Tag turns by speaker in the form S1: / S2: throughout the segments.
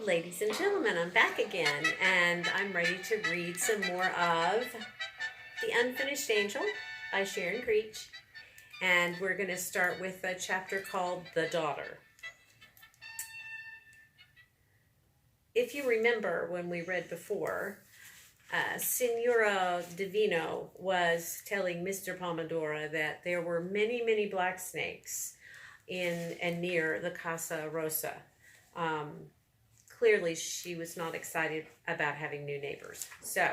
S1: Ladies and gentlemen, I'm back again, and I'm ready to read some more of The Unfinished Angel by Sharon Creech. And we're going to start with a chapter called The Daughter. If you remember when we read before, Signora Divino was telling Mr. Pomodoro that there were many, many black snakes in and near the Casa Rosa. Clearly, she was not excited about having new neighbors. So,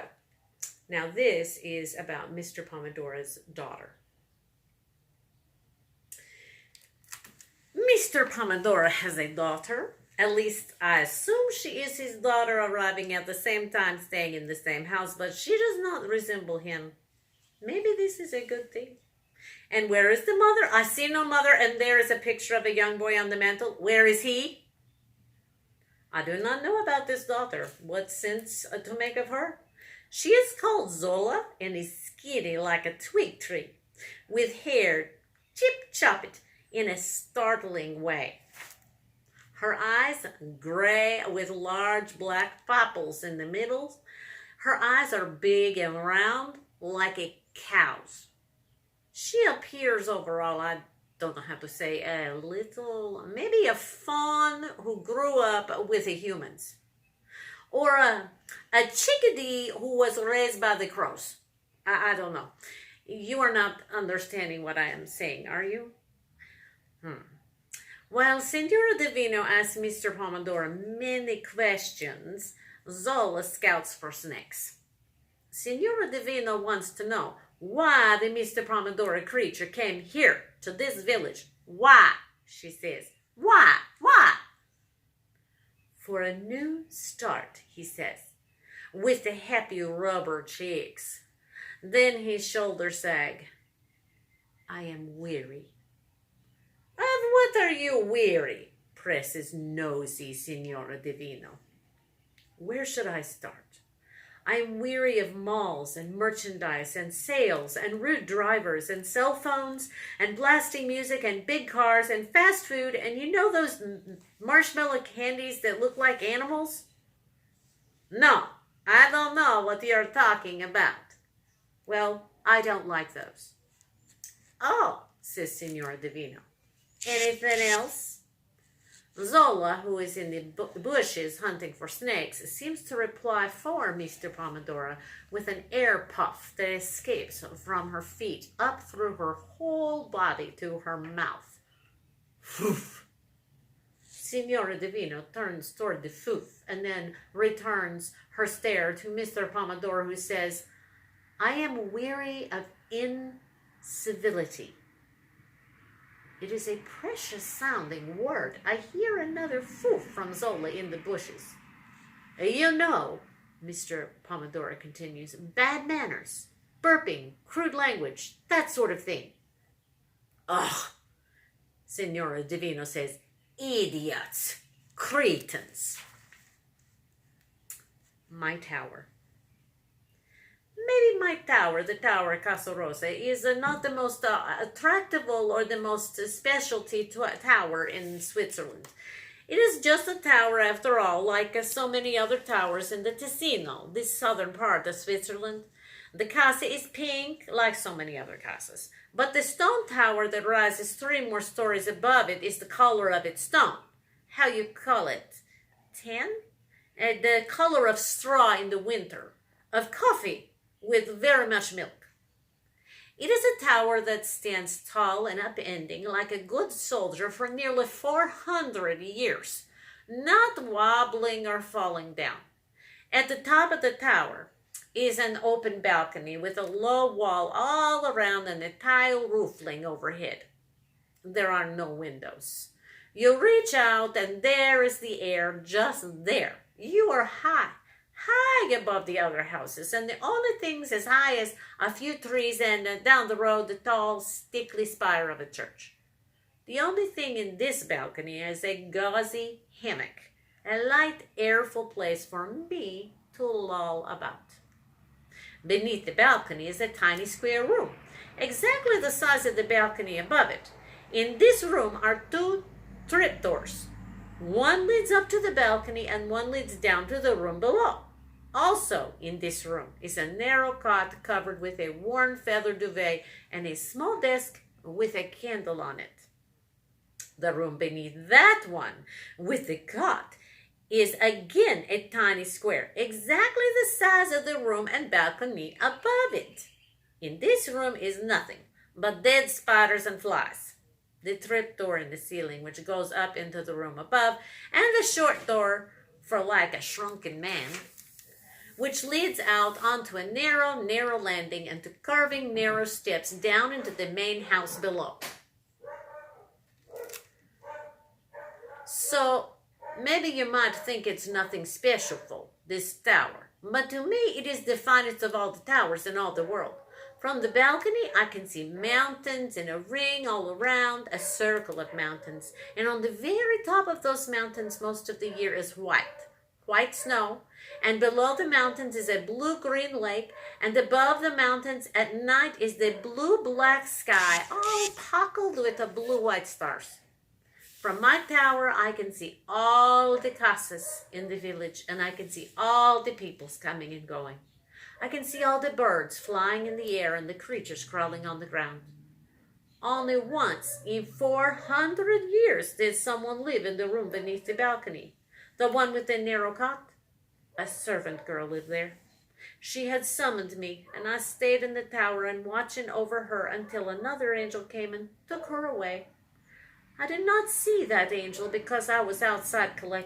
S1: now this is about Mr. Pomodoro's daughter. Mr. Pomodoro has a daughter. At least, I assume she is his daughter, arriving at the same time, staying in the same house, but she does not resemble him. Maybe this is a good thing. And where is the mother? I see no mother, and there is a picture of a young boy on the mantle. Where is he? I do not know about this daughter. What sense to make of her? She is called Zola and is skinny like a twig tree, with hair chip-chopped in a startling way. Her eyes gray with large black popples in the middle. Her eyes are big and round like a cow's. She appears overall, I don't know how to say, a little, maybe a fawn who grew up with the humans. Or a chickadee who was raised by the crows. I don't know. You are not understanding what I am saying, are you? While Signora Divino asks Mr. Pomodoro many questions, Zola scouts for snakes. Signora Divino wants to know why the Mr. Pomodoro creature came here to this village. Why? She says. Why? Why? For a new start, he says, with the happy rubber cheeks. Then his shoulders sag. I am weary. Of what are you weary? Presses nosy Signora Divino. Where should I start? I am weary of malls and merchandise and sales and rude drivers and cell phones and blasting music and big cars and fast food and you know those marshmallow candies that look like animals? No, I don't know what you're talking about. Well, I don't like those. Oh, says Signora Divino. Anything else? Zola, who is in the bushes hunting for snakes, seems to reply for Mr. Pomodoro with an air puff that escapes from her feet up through her whole body to her mouth. Foof. Signora Divino turns toward the foof and then returns her stare to Mr. Pomodoro, who says, I am weary of incivility. It is a precious sounding word. I hear another foof from Zola in the bushes. You know, Mr. Pomodoro continues, bad manners, burping, crude language, that sort of thing. Ugh, Signora Divino says, idiots, cretins. My tower. Maybe my tower, the tower Casa Rosa, is not the most attractive or the most specialty tower in Switzerland. It is just a tower after all, like so many other towers in the Ticino, this southern part of Switzerland. The casa is pink, like so many other casas. But the stone tower that rises 3 more stories above it is the color of its stone. How you call it? Tan? The color of straw in the winter, of coffee, with very much milk. It is a tower that stands tall and upending like a good soldier for nearly 400 years, not wobbling or falling down. At the top of the tower is an open balcony with a low wall all around and a tile roofing overhead. There are no windows. You reach out and there is the air just there. You are high above the other houses, and the only things as high as a few trees and down the road the tall, stickly spire of a church. The only thing in this balcony is a gauzy hammock, a light, airful place for me to loll about. Beneath the balcony is a tiny square room, exactly the size of the balcony above it. In this room are 2 trapdoors. One leads up to the balcony and one leads down to the room below. Also in this room is a narrow cot covered with a worn feather duvet and a small desk with a candle on it. The room beneath that one with the cot is again a tiny square, exactly the size of the room and balcony above it. In this room is nothing but dead spiders and flies, the trapdoor in the ceiling which goes up into the room above, and the short door for like a shrunken man, which leads out onto a narrow landing and to curving narrow steps down into the main house below. So maybe you might think it's nothing special, this tower, but to me it is the finest of all the towers in all the world. From the balcony I can see mountains in a ring all around, a circle of mountains, and on the very top of those mountains most of the year is white snow, and below the mountains is a blue-green lake, and above the mountains at night is the blue-black sky, all pockled with the blue-white stars. From my tower, I can see all the casas in the village, and I can see all the peoples coming and going. I can see all the birds flying in the air and the creatures crawling on the ground. Only once in 400 years did someone live in the room beneath the balcony, the one with the narrow cot. A servant girl lived there. She had summoned me, and I stayed in the tower and watching over her until another angel came and took her away. I did not see that angel because I was outside collecting